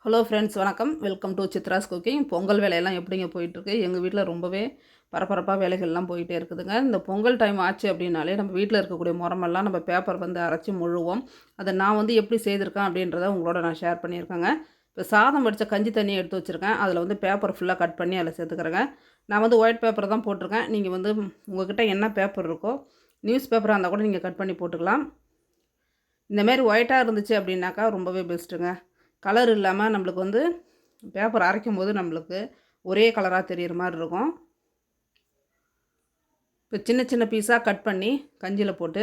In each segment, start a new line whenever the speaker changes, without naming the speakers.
Hello friends, வணக்கம். Welcome to Chitra's cooking. Pongal வேலையெல்லாம் எப்படிங்க போயிட்டுருக்கு? எங்கள் வீட்டில் ரொம்பவே பரபரப்பாக வேலைகள்லாம் போயிட்டே இருக்குதுங்க. இந்த பொங்கல் டைம் ஆச்சு அப்படின்னாலே நம்ம வீட்டில் இருக்கக்கூடிய முறமெல்லாம் நம்ம பேப்பர் வந்து அரைச்சி முழுவோம். அதை நான் வந்து எப்படி செய்திருக்கேன் அப்படின்றத உங்களோட நான் ஷேர் பண்ணியிருக்கேங்க. இப்போ சாதம் வடித்த கஞ்சி தண்ணியை எடுத்து வச்சுருக்கேன். அதில் வந்து பேப்பர் ஃபுல்லாக கட் பண்ணி அதில் சேர்த்துக்கிறேங்க. நான் வந்து ஒயிட் பேப்பர் தான் போட்டிருக்கேன். நீங்கள் வந்து உங்கள்கிட்ட என்ன பேப்பர் இருக்கோ, நியூஸ் பேப்பராக இருந்தால் கூட நீங்கள் கட் பண்ணி போட்டுக்கலாம். இந்தமாரி ஒயிட்டாக இருந்துச்சு அப்படின்னாக்கா ரொம்பவே பெஸ்ட்டுங்க. கலர் இல்லாமல் நம்மளுக்கு வந்து பேப்பர் அரைக்கும் போது நம்மளுக்கு ஒரே கலராக தெரிகிற மாதிரி இருக்கும். இப்போ சின்ன சின்ன பீஸாக கட் பண்ணி கஞ்சியில் போட்டு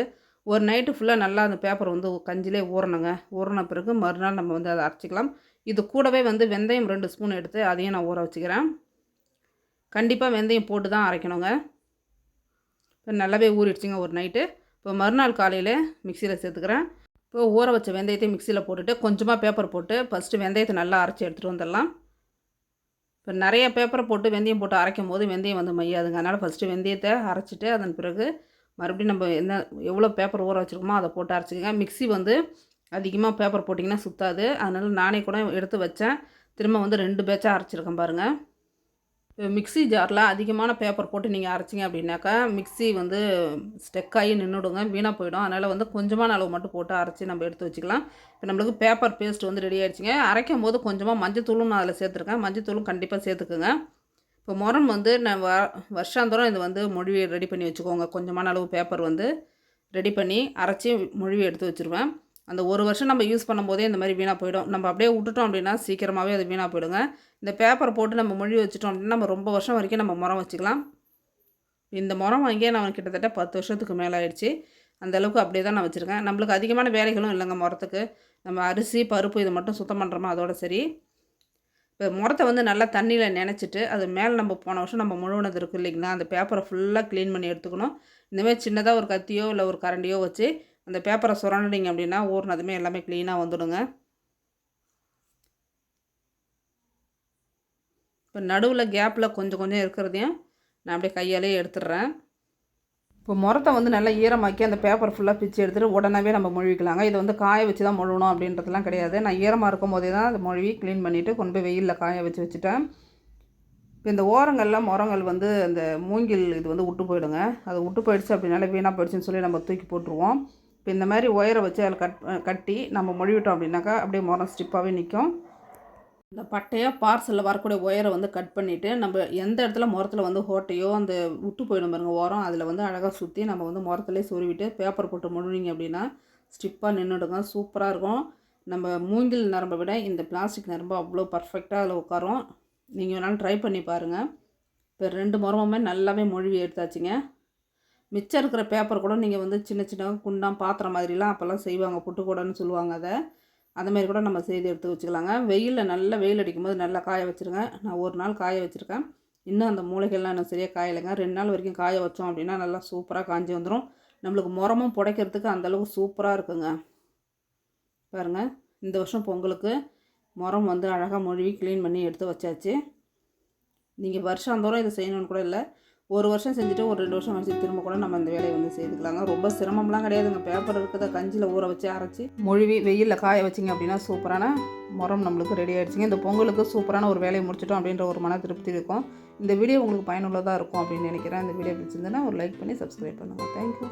ஒரு நைட்டு ஃபுல்லாக நல்லா அந்த பேப்பர் வந்து கஞ்சிலே ஊறணுங்க. ஊறின பிறகு மறுநாள் நம்ம வந்து அதை அரைச்சிக்கலாம். இது கூடவே வந்து வெந்தயம் 2 ஸ்பூன் எடுத்து அதையும் நான் ஊற வச்சுக்கிறேன். கண்டிப்பாக வெந்தயம் போட்டு தான் அரைக்கணுங்க. இப்போ நல்லாவே ஊறிடுச்சுங்க ஒரு நைட்டு. இப்போ மறுநாள் காலையில் மிக்சியில் சேர்த்துக்கிறேன். இப்போ ஊற வச்ச வெந்தயத்தையும் மிக்சியில் போட்டுட்டு கொஞ்சமாக பேப்பர் போட்டு ஃபஸ்ட்டு வெந்தயத்தை நல்லா அரைச்சி எடுத்துகிட்டு வந்துடலாம். இப்போ நிறைய பேப்பரை போட்டு வெந்தயம் போட்டு அரைக்கும் போது வெந்தயம் வந்து மையாதுங்க. அதனால் ஃபஸ்ட்டு வெந்தயத்தை அரைச்சிட்டு அதன் பிறகு மறுபடியும் நம்ம எவ்வளோ பேப்பர் ஊற வச்சுருக்கோமோ அதை போட்டு அரைச்சிக்கோங்க. மிக்ஸி வந்து அதிகமாக பேப்பர் போட்டிங்கன்னா சுற்றாது. அதனால் நானே கூட எடுத்து வச்சேன். திரும்ப வந்து 2 பேட்சாக அரைச்சிருக்கேன் பாருங்கள். மிக்ஸி ஜாரில் அதிகமான பேப்பர் போட்டு நீங்கள் அரைச்சிங்க அப்படின்னாக்கா மிக்ஸி வந்து ஸ்டெக் ஆகி நின்றுடுங்க, வீணாக போயிடும். அதனால் வந்து கொஞ்சமான அளவு மட்டும் போட்டு அரைச்சி நம்ம எடுத்து வச்சுக்கலாம். இப்போ நம்மளுக்கு பேப்பர் பேஸ்ட் வந்து ரெடி ஆகிடுச்சிங்க. அரைக்கும் போது கொஞ்சமாக மஞ்சத்தூளும் நான் அதில் சேர்த்துருக்கேன். மஞ்சத்தூளும் கண்டிப்பாக சேர்த்துக்குங்க. இப்போ முறம் வந்து நான் வருஷாந்தோறும் இது வந்து மொழிவி ரெடி பண்ணி வச்சுக்கோங்க. கொஞ்சமான அளவு பேப்பர் வந்து ரெடி பண்ணி அரைச்சி மொழிவி எடுத்து வச்சுருவேன். அந்த ஒரு வருஷம் நம்ம யூஸ் பண்ணும்போதே இந்த மாதிரி வீணாக போயிடும். நம்ம அப்படியே விட்டுட்டோம் அப்படின்னா சீக்கிரமாகவே அது வீணாக போயிடுங்க. இந்த பேப்பரை போட்டு நம்ம மொழி வச்சுட்டோம் அப்படின்னா நம்ம ரொம்ப வருஷம் வரைக்கும் நம்ம முறம் வச்சுக்கலாம். இந்த முறம் வாங்கியே நான் கிட்டத்தட்ட 10 வருஷத்துக்கு மேலே ஆயிடுச்சு. அந்தளவுக்கு அப்படியே தான் நான் வச்சுருக்கேன். நம்மளுக்கு அதிகமான வேலைகளும் இல்லைங்க முறத்துக்கு. நம்ம அரிசி பருப்பு இதை மட்டும் சுத்தம் பண்ணுறோமா அதோட சரி. இப்போ முறத்தை வந்து நல்லா தண்ணியில் நினச்சிட்டு அது மேலே நம்ம போன வருஷம் நம்ம முழுவனது இருக்குது இல்லைங்களா, அந்த பேப்பரை ஃபுல்லாக க்ளீன் பண்ணி எடுத்துக்கணும். இந்தமாதிரி சின்னதாக ஒரு கத்தியோ இல்லை ஒரு கரண்டியோ வச்சு அந்த பேப்பரை சுரண்டிங்க அப்படின்னா ஊறினதுமே எல்லாமே க்ளீனாக வந்துடுங்க. இப்போ நடுவில் கேப்பில் கொஞ்சம் கொஞ்சம் இருக்கிறதையும் நான் அப்படியே கையாலே எடுத்துடுறேன். இப்போ முறத்தை வந்து நல்லா ஈரமாக்கி அந்த பேப்பர் ஃபுல்லாக பிச்சு எடுத்துகிட்டு உடனே நம்ம மொழிவிக்கலாங்க. இதை வந்து காய வச்சு தான் மொழணும் அப்படின்றதுலாம் கிடையாது. நான் ஈரமாக இருக்கும் போதே தான் அதை மொழிவி க்ளீன் பண்ணிவிட்டு கொண்டு போய் வெயிலில் காய வச்சுட்டேன். இப்போ இந்த ஓரங்கள்லாம் முறங்கள் வந்து அந்த மூங்கில் இது வந்து விட்டு போயிடுங்க. அது விட்டு போயிடுச்சு அப்படின்னால வீணாக போயிடுச்சுன்னு சொல்லி நம்ம தூக்கி போட்டுருவோம். இப்போ இந்த மாதிரி ஒயரை வச்சு அதில் கட்டி நம்ம மொழிவிட்டோம் அப்படின்னாக்கா அப்படியே முறம் ஸ்டிப்பாகவே நிற்கும். இந்த பட்டையாக பார்சலில் வரக்கூடிய ஒயரை வந்து கட் பண்ணிவிட்டு நம்ம எந்த இடத்துல முறத்தில் வந்து ஓட்டையோ அந்த விட்டு போயிடும் பாருங்க ஓரம், அதில் வந்து அழகாக சுற்றி நம்ம வந்து முறத்துலேயே சொருவிட்டு பேப்பர் போட்டு முழுவிங்க அப்படின்னா ஸ்டிப்பாக நின்றுடுங்க. சூப்பராக இருக்கும். நம்ம மூங்கில் நரம்பை விட இந்த பிளாஸ்டிக் நரம்பு அவ்வளோ பர்ஃபெக்டாக அதில் உட்காரும். நீங்கள் வேணாலும் ட்ரை பண்ணி பாருங்கள். இப்போ 2 முறமுமே நல்லாவே மொழிவி எடுத்தாச்சுங்க. மிச்சம் இருக்கிற பேப்பர் கூட நீங்கள் வந்து சின்ன சின்ன குண்டான் பாத்திரம் மாதிரிலாம் அப்போல்லாம் செய்வாங்க, புட்டுக்கூடன்னு சொல்லுவாங்க அதை. அந்தமாரி கூட நம்ம செய்து எடுத்து வச்சுக்கலாங்க. வெயிலில் நல்லா வெயில் அடிக்கும்போது நல்லா காய வச்சுருங்க. நான் ஒரு நாள் காய வச்சுருக்கேன். இன்னும் அந்த மூளைகள்லாம் இன்னும் சரியாக காயலைங்க. 2 நாள் வரைக்கும் காய வச்சோம் அப்படின்னா நல்லா சூப்பராக காஞ்சி வந்துடும். நம்மளுக்கு முறமும் புடைக்கிறதுக்கு அந்தளவுக்கு சூப்பராக இருக்குங்க. பாருங்கள், இந்த வருஷம் பொங்கலுக்கு முறம் வந்து அழகாக மொழிவி க்ளீன் பண்ணி எடுத்து வச்சாச்சு. நீங்கள் வருஷாந்தோறும் இதை செய்யணும்னு கூட இல்லை. ஒரு வருஷம் செஞ்சுட்டு ஒரு 2 வருஷம் வச்சு திரும்ப கூட நம்ம இந்த வேலையை வந்து செய்துக்கலாங்க. ரொம்ப சிரமம்லாம் கிடையாதுங்க. பேப்பர் இருக்கிறத கஞ்சியில் ஊற வச்சு அரைச்சி மொழிவி வெயிலில் காய வச்சிங்க அப்படின்னா சூப்பரான முறம் நம்மளுக்கு ரெடி ஆகிடுச்சிங்க. இந்த பொங்கலுக்கு சூப்பரான ஒரு வேலையை முடிச்சிட்டோம் அப்படின்ற ஒரு மன திருப்தி இருக்கும். இந்த வீடியோ உங்களுக்கு பயனுள்ளதாக இருக்கும் அப்படின்னு நினைக்கிறேன். இந்த வீடியோ பிடிச்சிருந்ததுன்னா ஒரு லைக் பண்ணி சப்ஸ்கிரைப் பண்ணுங்கள். தேங்க்யூ.